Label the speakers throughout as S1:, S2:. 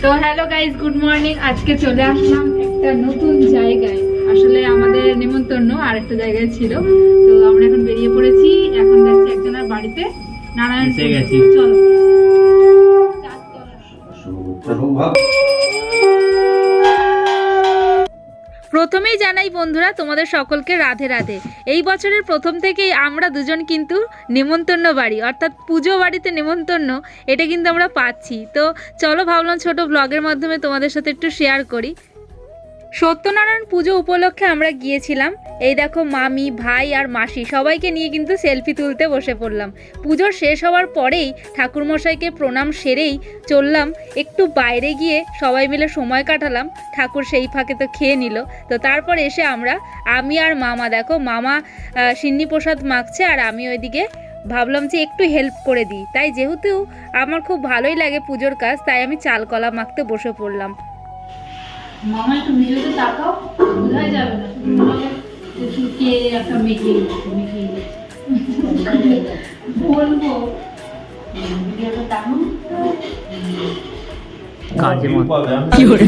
S1: তো hello guys, good morning. আজকে চলে আসলাম একটা নতুন জায়গায়। আসলে আমাদের নিমন্ত্রণ আর একটা জায়গায় ছিল, তো আমরা এখন বেরিয়ে পড়েছি। এখন যাচ্ছি একজনের বাড়িতে, নারায়ণ। চলো। প্রথমেই জানাই বন্ধুরা, তোমাদের সকলকে রাধে রাধে। এই বছরের প্রথম থেকেই আমরা দুজন কিন্তু নেমন্তন্ন বাড়ি, অর্থাৎ পুজো বাড়িতে নেমন্তন্ন, এটা কিন্তু আমরা পাচ্ছি। তো চলো, ভাবলাম ছোট ব্লগের মাধ্যমে তোমাদের সাথে একটু শেয়ার করি। সত্যনারায়ণ পুজো উপলক্ষে আমরা গিয়েছিলাম। এই দেখো, মামি, ভাই আর মাসি সবাইকে নিয়ে কিন্তু সেলফি তুলতে বসে পড়লাম। পুজোর শেষ হওয়ার পরেই ঠাকুরমশাইকে প্রণাম সেরেই চললাম একটু বাইরে, গিয়ে সবাই মিলে সময় কাটালাম। ঠাকুর সেই ফাঁকে তো খেয়ে নিল। তো তারপর এসে আমি আর মামা, দেখো মামা সিন্নি প্রসাদ মাখছে, আর আমি ওইদিকে ভাবলাম যে একটু হেল্প করে দিই। তাই যেহেতু আমার খুব ভালোই লাগে পুজোর কাজ, তাই আমি চাল কলা মাখতে বসে পড়লাম। মামা একটু ভিডিওতে তাকাও, বোঝাই যাবে না কে একটা মেখে বলবো। ভিডিওতে তাকাও, কাজে মত কি করে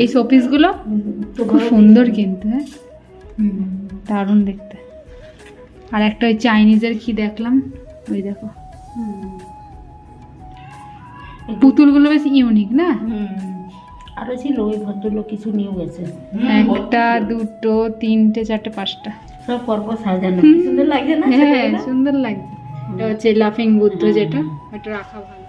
S1: এই শোপিস গুলো খুব সুন্দর কিন্তু। হ্যাঁ, দারুণ দেখতে। আর একটা ওই চাইনিজের কি দেখলাম, ওই দেখো পুতুলগুলো বেশ ইউনিক না?
S2: আরো ছিল ওই ভদ্রলোক কিছু নিয়ে গেছে।
S1: একটা, দুটো, তিনটে, চারটে, পাঁচটা,
S2: সব পরপর সাজানো। সুন্দর লাগছে না?
S1: হ্যাঁ, সুন্দর লাগছে। এটা হচ্ছে লাফিং বুদ্ধ, যেটা এটা রাখা ভালো।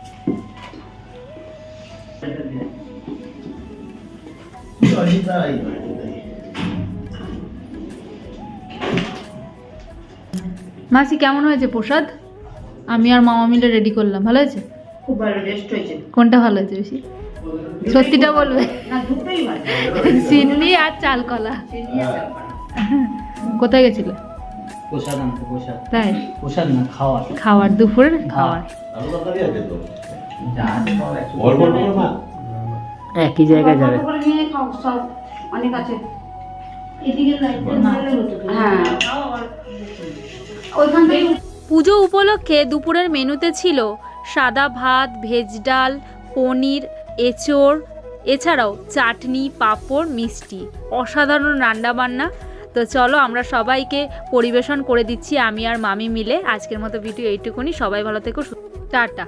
S1: মাসি, কেমন হয়েছে প্রসাদ? আমি আর মামা মিলে রেডি করলাম। ভালো হয়েছে?
S2: খুব ভালো টেস্ট হয়েছে।
S1: কোনটা ভালো হয়েছে বেশি? সত্যিটা বলবে।
S2: না, দুটোই ভালো।
S1: সিন্নি আর চাল কলা। কোথায় গেছিল?
S3: প্রসাদ আনতে। প্রসাদ? তাই? প্রসাদ না,
S1: খাওয়ার দুপুরের খাওয়ার।
S3: একই জায়গায় যাবে।
S2: অনেক আছে এদিকে। হ্যাঁ,
S1: পুজো উপলক্ষে দুপুরের মেনুতে ছিল সাদা ভাত, ভেজ ডাল, পনির, এঁচোড়, এছাড়াও চাটনি, পাঁপড়, মিষ্টি। অসাধারণ রান্নাবান্না। তো চলো, আমরা সবাইকে পরিবেশন করে দিচ্ছি আমি আর মামি মিলে। আজকের মতো ভিডিও এইটুকুনি। সবাই ভালো থেকো, টাটা।